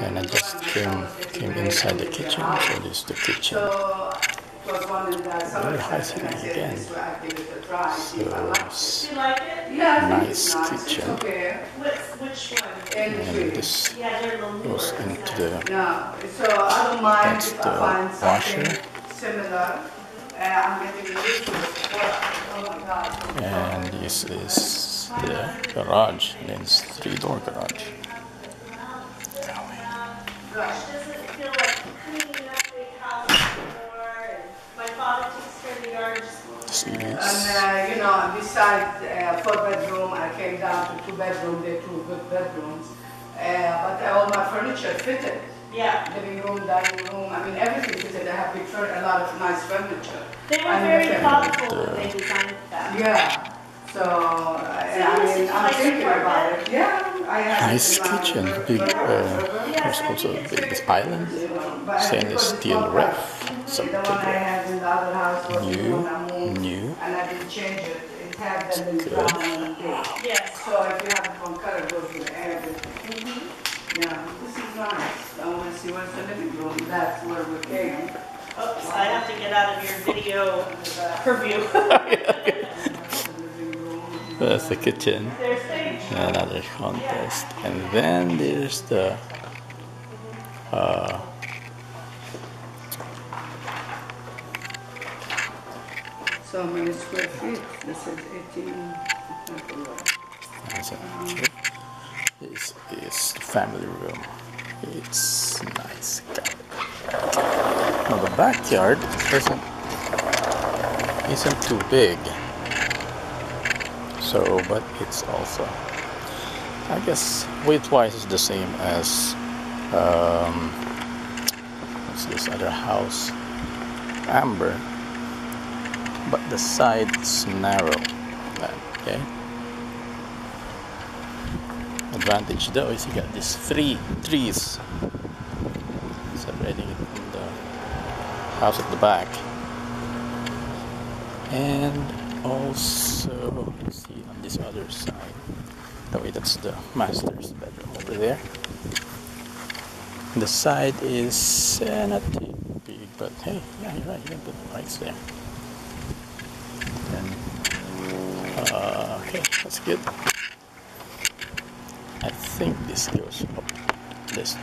And I just came inside the kitchen, so this is the kitchen. Very high ceiling again. So nice kitchen. And this goes into the, that's the washer. And this is the garage, and it's 3-door garage. Gosh, doesn't it feel like cleaning up the house anymore? And my father takes care of the yard. And you know, besides 4-bedroom, I came down to 2-bedroom. They're 2 good bedrooms. But all my furniture fitted. Yeah. Living room, dining room. I mean, everything fitted. I have a lot of nice furniture. They were very thoughtful when they designed that. Yeah. So, I'm thinking about it. Yeah. nice kitchen, big, there's also a big island, stainless steel ref, something new, it's good. Yes. So if you have it from color, go to the air. Yeah, this is nice. I want to see what's the living room. That's where we came. Oops, I have to get out of your video purview. That's the kitchen. There's stage. Another contest, and then there's the so many square feet. This is 18. This is the family room. It's nice. Now the backyard isn't too big. So, but it's also, I guess, weight-wise is the same as what's this other house, Amber, but the side's narrow. Okay. Advantage though is you got these 3 trees separating it from the house at the back, and also, let's see on this other side. The way that's the master's bedroom over there. The side is not too big, but hey, yeah, you're right. You can put lights there. And okay, that's good. I think this goes up this.